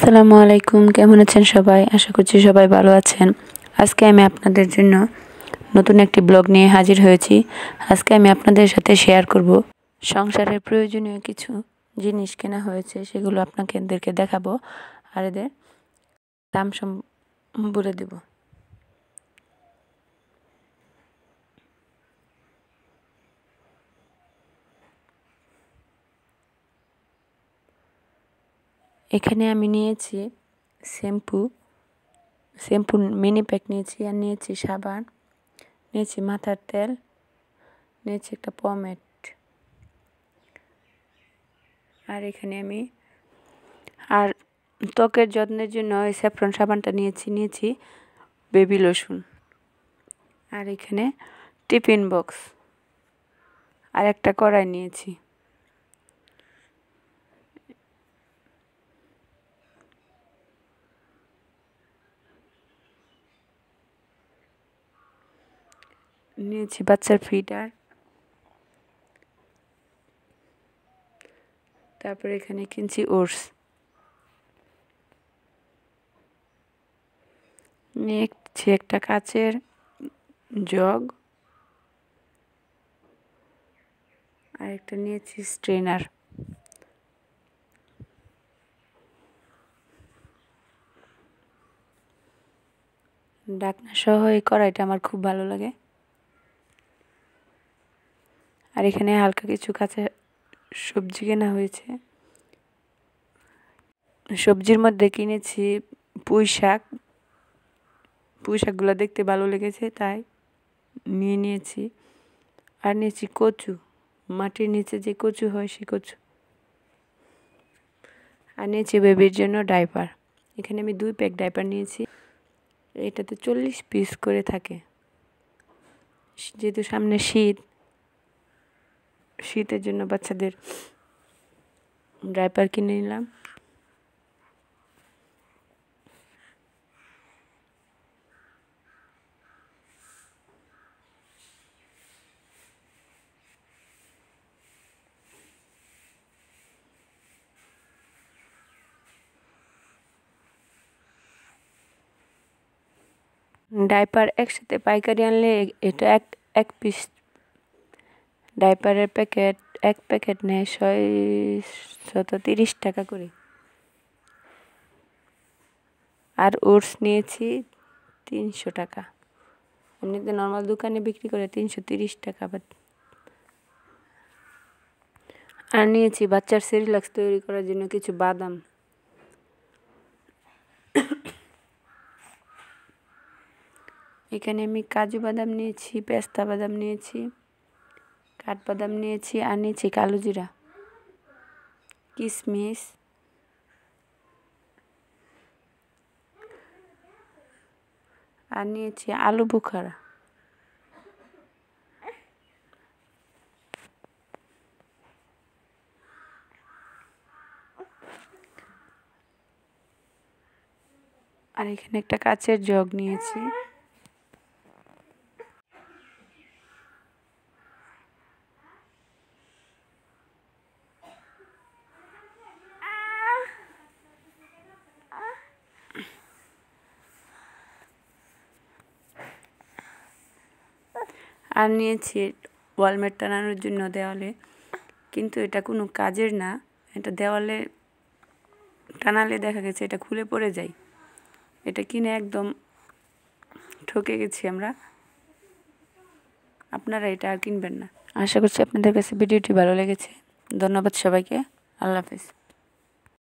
আসসালামু আলাইকুম, কেমন আছেন সবাই? আশা করছি সবাই ভালো আছেন। আজকে আমি আপনাদের জন্য নতুন একটি ব্লগ নিয়ে হাজির হয়েছি। আজকে আমি আপনাদের সাথে শেয়ার করব সংসারের প্রয়োজনীয় কিছু জিনিস কেনা হয়েছে, সেগুলো আপনাদেরকে দেখাবো আর এদের দাম বলে দেব। এখানে আমি নিয়েছি শ্যাম্পু মিনি প্যাক নিয়েছি, আর নিয়েছি সাবান, নিয়েছি মাথার তেল, নিয়েছি একটা পমেড, আর এখানে আমি আর ত্বকের যত্নের জন্য ওই স্যাফরন সাবানটা নিয়েছি বেবি লোশন, আর এখানে টিফিন বক্স আর একটা কড়াই নিয়েছি। নিয়েছি বাচ্চার ফিডার, তারপরে এখানে কিনছি ওটস, নিয়েছি একটা কাচের জগ, আর একটা নিয়েছি স্ট্রেনার। ঢাকনা সহ এই কড়াইটা আমার খুব ভালো লাগে। আর এখানে হালকা কিছু কাঁচা সবজি কেনা হয়েছে। সবজির মধ্যে কিনেছি পুঁই শাকগুলো দেখতে ভালো লেগেছে তাই নিয়েছি। আর নিয়েছি কচু, মাটির নিচে যে কচু হয় সে কচু, আর নিয়েছি বেবির জন্য ডাইপার। এখানে আমি 2 প্যাক ডাইপার নিয়েছি। এটাতে 40 পিস করে থাকে। যেহেতু সামনে শীতের জন্য বাচ্চাদের ডাইপার কিনে নিলাম। ডাইপার একসাথে পাইকারি আনলে এটা এক পিস ডাইপারের এক প্যাকেট নেয় 630 টাকা করে। আর ওটস নিয়েছি 300 টাকা। এমনিতে নর্মাল দোকানে বিক্রি করে 330 টাকা। আর নিয়েছি বাচ্চার সেরিল্যাক্স তৈরি করার জন্য কিছু বাদাম। এখানে আমি কাজু বাদাম নিয়েছি, পেস্তা বাদাম নিয়েছি, কাঠবাদাম নিয়েছি, আর নিয়েছি কালো জিরা, কিশমিশ, আর নিয়েছি আলু বুখারা। আর এখানে একটা কাচের জগ নিয়েছি। আর নিয়েছি ওয়ালমেট টানানোর জন্য দেওয়ালে, কিন্তু এটা কোনো কাজের না। এটা দেওয়ালে টানালে দেখা গেছে এটা খুলে পড়ে যায়। এটা কিনে একদম ঠকে গেছি আমরা। আপনারা এটা আর কিনবেন না। আশা করছি আপনাদের কাছে ভিডিওটি ভালো লেগেছে। ধন্যবাদ সবাইকে। আল্লাহ হাফেজ।